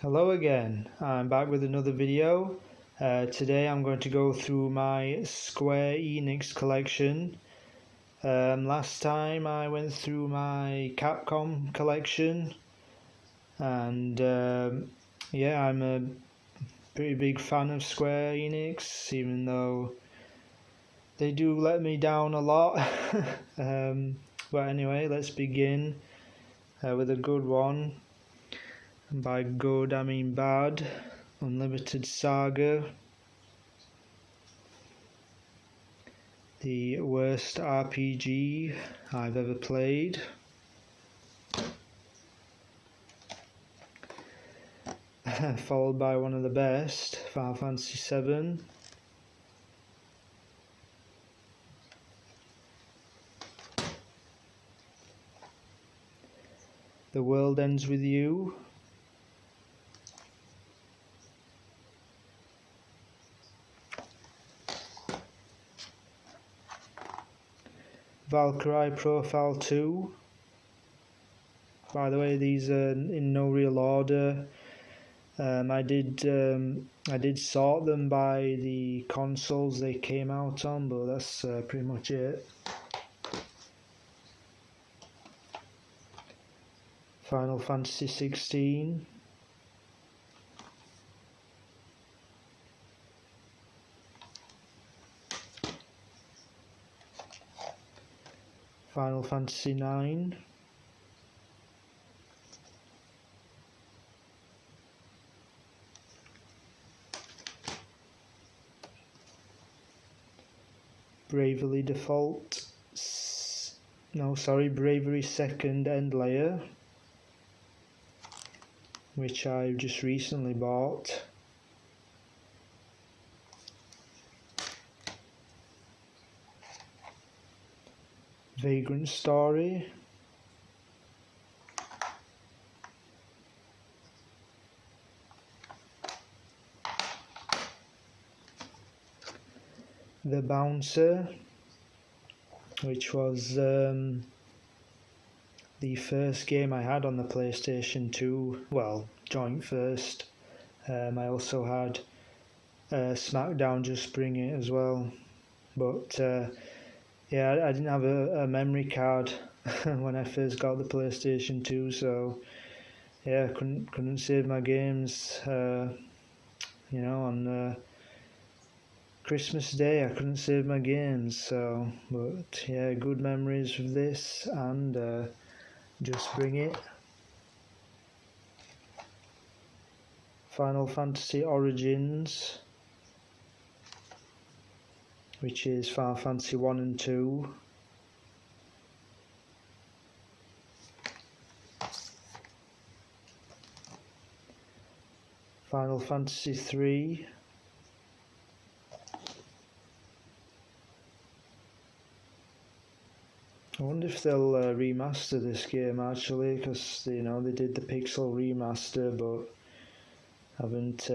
Hello again, I'm back with another video. Today I'm going to go through my Square Enix collection. Last time I went through my Capcom collection, and yeah, I'm a pretty big fan of Square Enix, even though they do let me down a lot. But anyway, let's begin with a good one. And by good, I mean bad. Unlimited Saga. The worst RPG I've ever played. Followed by one of the best, Final Fantasy VII. The World Ends With You. Valkyrie Profile 2. By the way, these are in no real order. I did sort them by the consoles they came out on, but that's pretty much it. Final Fantasy 16. Final Fantasy 9. Bravely Default. Bravery Second End Layer, which I've just recently bought. Vagrant Story. The Bouncer, which was the first game I had on the PlayStation 2, well, joint first. I also had SmackDown Just Bring It as well, but yeah, I didn't have a memory card when I first got the PlayStation 2, so yeah, I couldn't save my games, on Christmas Day I couldn't save my games, so, but yeah, good memories of this and Just Bring It. Final Fantasy Origins, which is Final Fantasy 1 and 2. Final Fantasy 3. I wonder if they'll remaster this game actually, because they did the Pixel remaster, but haven't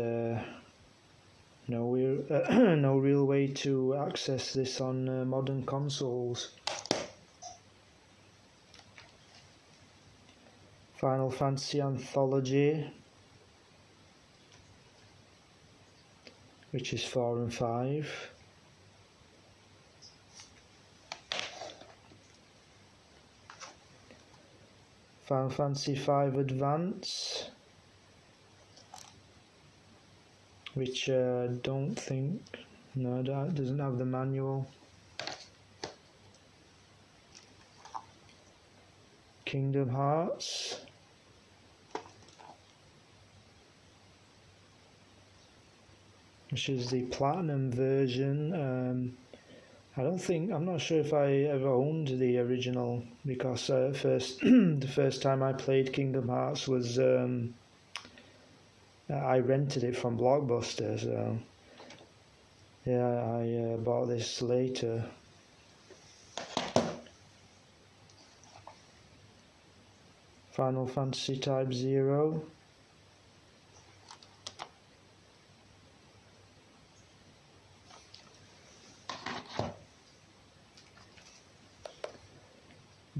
no real way to access this on modern consoles. Final Fantasy Anthology, which is 4 and 5. Final Fantasy V Advance, which don't think, no, that doesn't have the manual. Kingdom Hearts. Which is the Platinum version. I'm not sure if I ever owned the original, because the first time I played Kingdom Hearts was I rented it from Blockbuster, so yeah, I bought this later. Final Fantasy Type 0.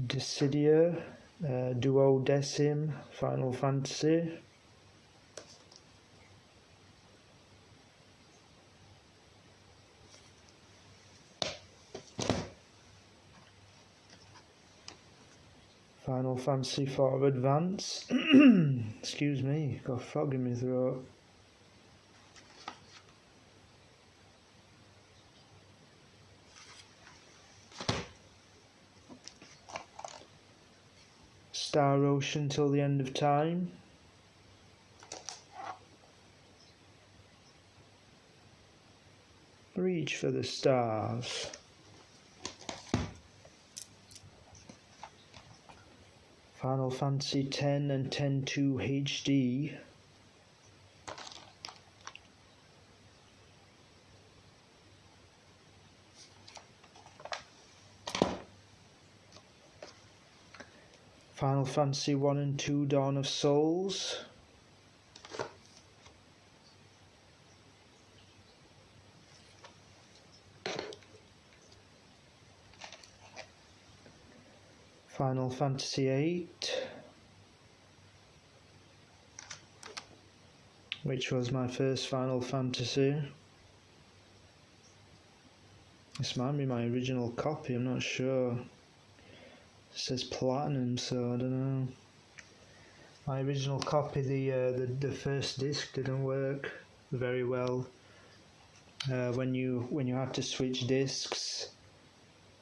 Dissidia, Duodecim Final Fantasy. Fantasy IV Advance. Excuse me, got a frog in my throat. Star Ocean Till the End of Time. Reach for the Stars. Final Fantasy X and X-2 HD. Final Fantasy 1 and 2 Dawn of Souls. Final Fantasy 8, which was my first Final Fantasy. This might be my original copy, I'm not sure. It says platinum, so I don't know. My original copy, the first disc didn't work very well. When you had to switch discs,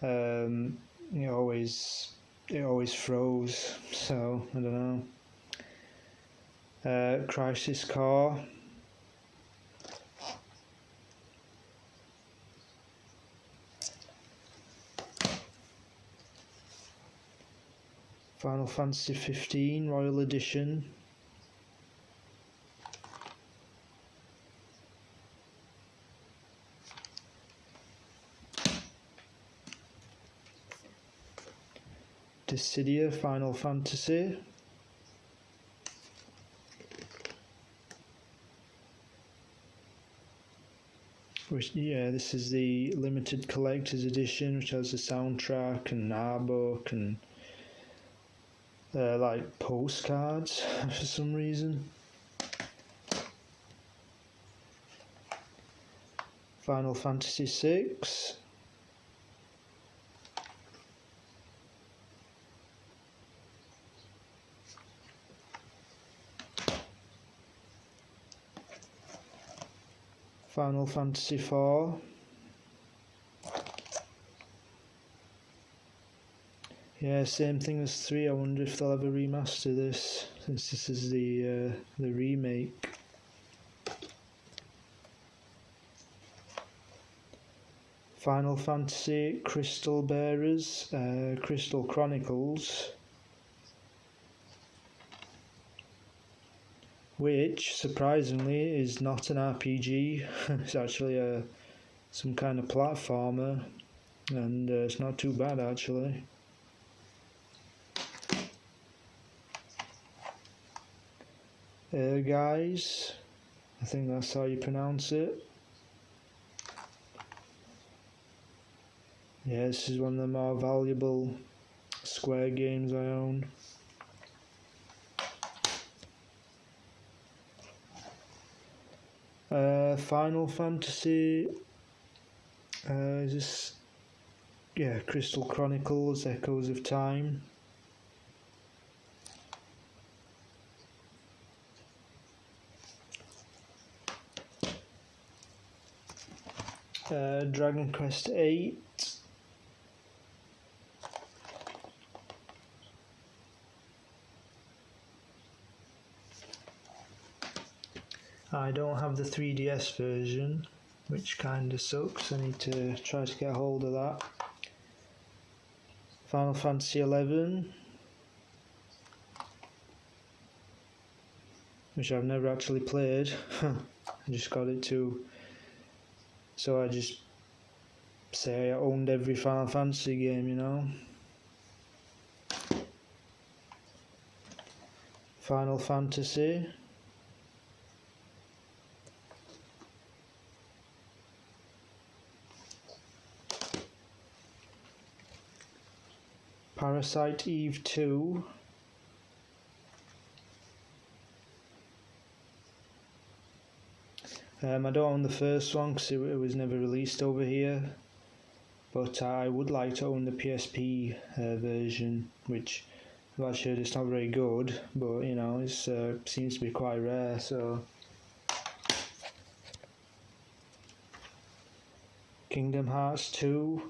it always froze. So I don't know. Crisis Core. Final Fantasy 15 Royal Edition. Dissidia Final Fantasy. Which, yeah, this is the limited collector's edition, which has the soundtrack and art book and like postcards for some reason. Final Fantasy 6. Final Fantasy 4. Yeah, same thing as 3. I wonder if they'll ever remaster this, since this is the remake. Final Fantasy Crystal Bearers, Crystal Chronicles, which surprisingly is not an RPG. It's actually some kind of platformer, and it's not too bad actually. Guys, I think that's how you pronounce it. Yeah, this is one of the more valuable Square games I own. Final Fantasy, is this, yeah, Crystal Chronicles, Echoes of Time. Dragon Quest 8. I don't have the 3DS version, which kinda sucks. I need to try to get a hold of that. Final Fantasy 11, which I've never actually played. I just got it too. So I just say I owned every Final Fantasy game, you know. Final Fantasy. Parasite Eve 2. I don't own the first one because it was never released over here, but I would like to own the PSP version, which I've actually heard it's not very good, but you know, it seems to be quite rare. So, Kingdom Hearts 2.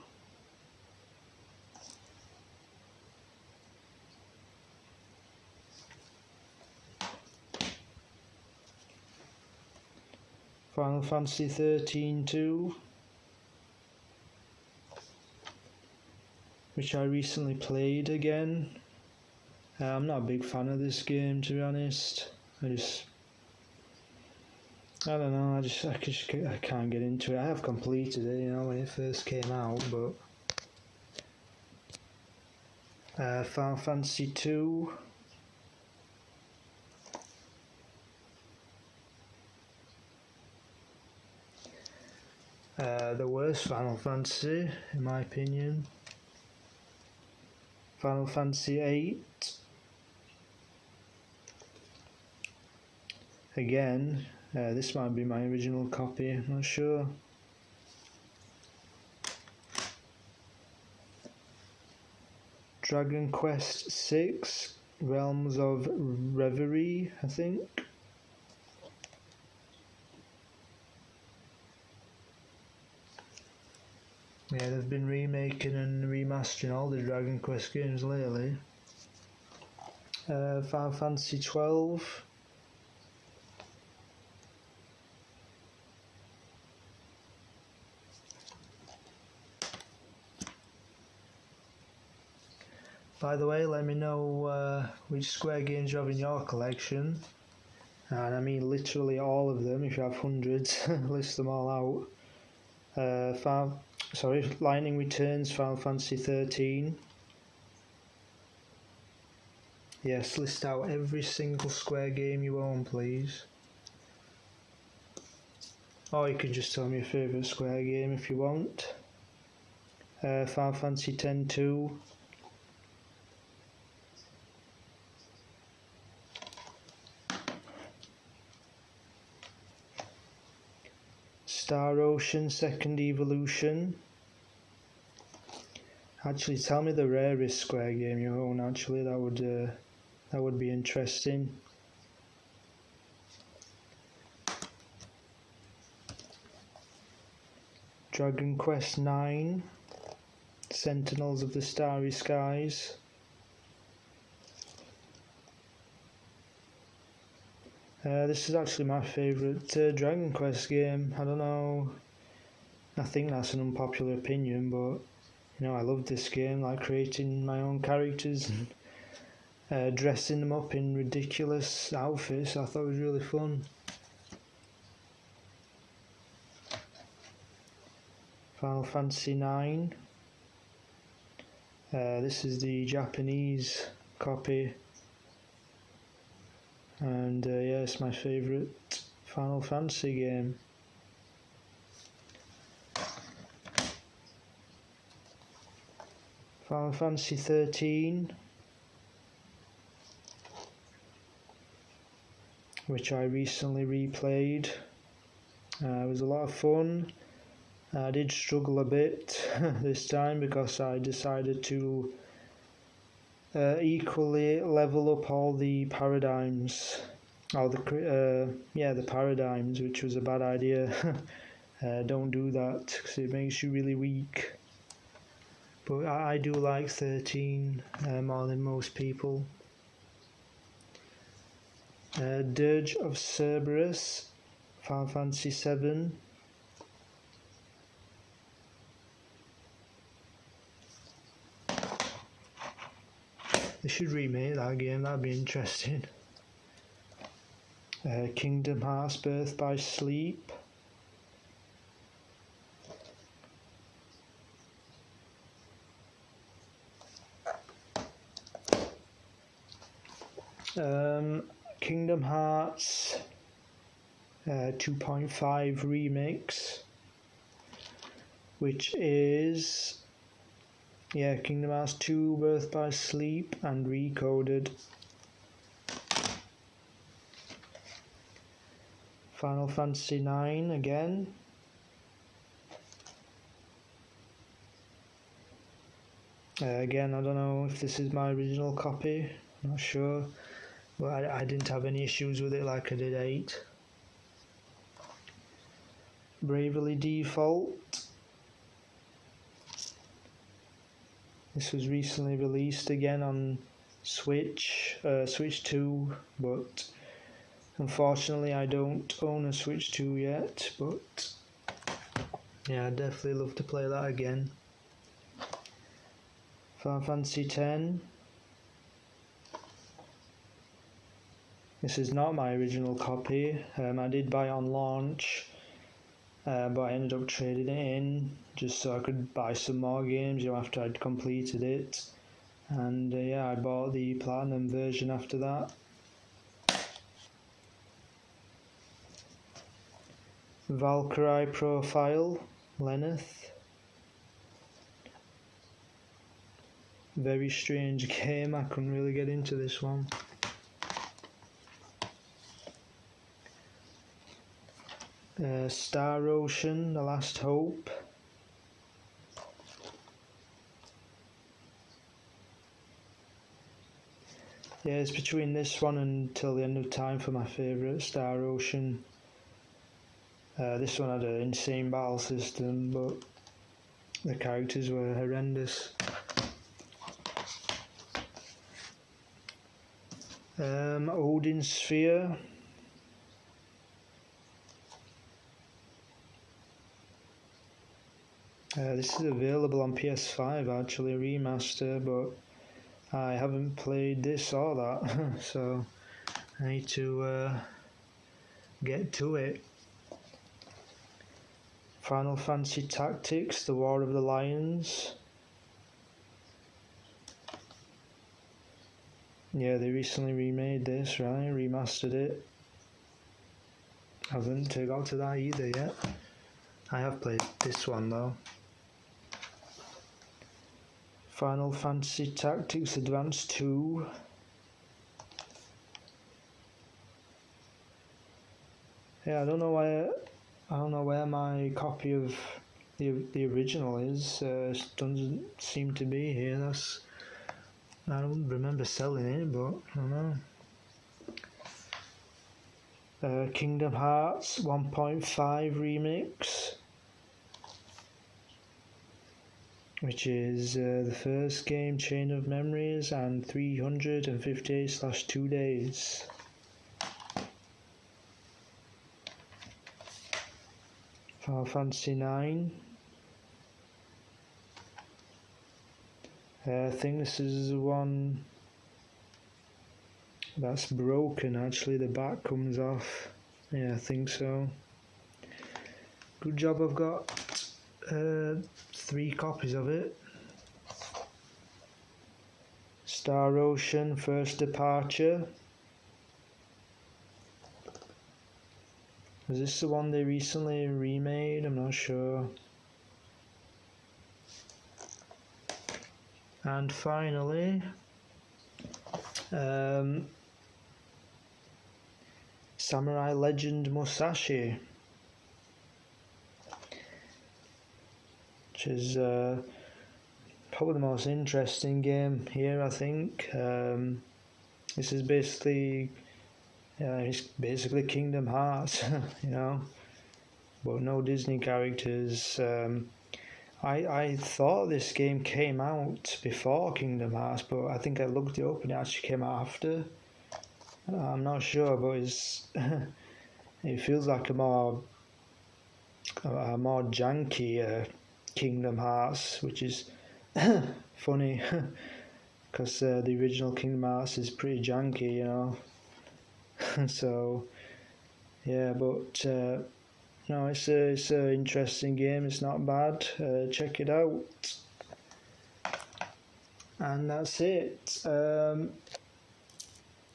Final Fantasy 13 2, which I recently played again. I'm not a big fan of this game, to be honest. I don't know, I can't get into it. I have completed it, you know, when it first came out, but Final Fantasy 2. The worst Final Fantasy, in my opinion. Final Fantasy 8. Again, this might be my original copy, I'm not sure. Dragon Quest 6, Realms of Reverie, I think. Yeah, they've been remaking and remastering all the Dragon Quest games lately. Final Fantasy 12. By the way, let me know which Square games you have in your collection. And I mean literally all of them. If you have hundreds, list them all out. Lightning Returns, Final Fantasy 13. Yes, list out every single Square game you own, please. Or you can just tell me your favourite Square game if you want. Final Fantasy 10 2. Star Ocean Second Evolution. Actually, tell me the rarest Square game you own. Actually, that would be interesting. Dragon Quest 9. Sentinels of the Starry Skies. This is actually my favourite Dragon Quest game. I don't know, I think that's an unpopular opinion, but you know, I love this game, like creating my own characters and dressing them up in ridiculous outfits. I thought it was really fun. Final Fantasy 9. This is the Japanese copy. And yeah, it's my favourite Final Fantasy game. Final Fantasy 13, which I recently replayed. It was a lot of fun. I did struggle a bit this time because I decided to equally level up all the paradigms, the paradigms, which was a bad idea. Don't do that because it makes you really weak. But I do like 13 more than most people. Dirge of Cerberus, Final Fantasy 7. They should remake that game, that'd be interesting. Kingdom Hearts Birth by Sleep. Kingdom Hearts 2.5 remix, which is Kingdom Hearts 2 Birth by Sleep and Recoded. Final Fantasy 9 again. Again, I don't know if this is my original copy, not sure, but I didn't have any issues with it like I did 8. Bravely Default. This was recently released again on Switch 2, but unfortunately I don't own a Switch 2 yet, but yeah, I'd definitely love to play that again. Final Fantasy X. This is not my original copy. I did buy it on launch, but I ended up trading it in just so I could buy some more games, after I'd completed it. And yeah, I bought the Platinum version after that. Valkyrie Profile, Lenneth. Very strange game, I couldn't really get into this one. Star Ocean, The Last Hope. Yeah, it's between this one and Till the End of Time for my favourite, Star Ocean. This one had an insane battle system, but the characters were horrendous. Odin Sphere. This is available on PS5 actually, a remaster, but I haven't played this or that, so I need to get to it. Final Fantasy Tactics, The War of the Lions. Yeah, they recently remade this, right? Remastered it. Haven't got to that either yet. I have played this one though. Final Fantasy Tactics Advance 2. Yeah, I don't know where my copy of the original is. It doesn't seem to be here. I don't remember selling it, but I don't know. Kingdom Hearts 1.5 Remix, which is the first game, Chain of Memories, and 358/2 days. Final Fantasy 9. I think this is the one that's broken actually, the back comes off. Yeah, I think so. Good job I've got 3 copies of it. Star Ocean First Departure. Is this the one they recently remade? I'm not sure. And finally, Samurai Legend Musashi, which is probably the most interesting game here, I think. This is basically Kingdom Hearts, but no Disney characters. I thought this game came out before Kingdom Hearts, but I think I looked it up and it actually came out after. I'm not sure, but it feels like a more janky Kingdom Hearts, which is funny because the original Kingdom Hearts is pretty janky, So yeah, but no, it's an interesting game. It's not bad. Check it out. And that's it.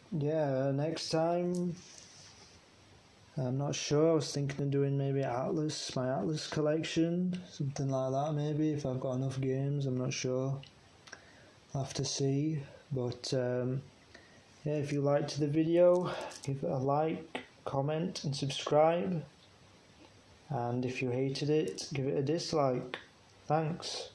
Yeah, next time, I'm not sure. I was thinking of doing maybe my Atlas collection, something like that. Maybe if I've got enough games, I'm not sure. I'll have to see. But yeah, if you liked the video, give it a like, comment, and subscribe. And if you hated it, give it a dislike. Thanks.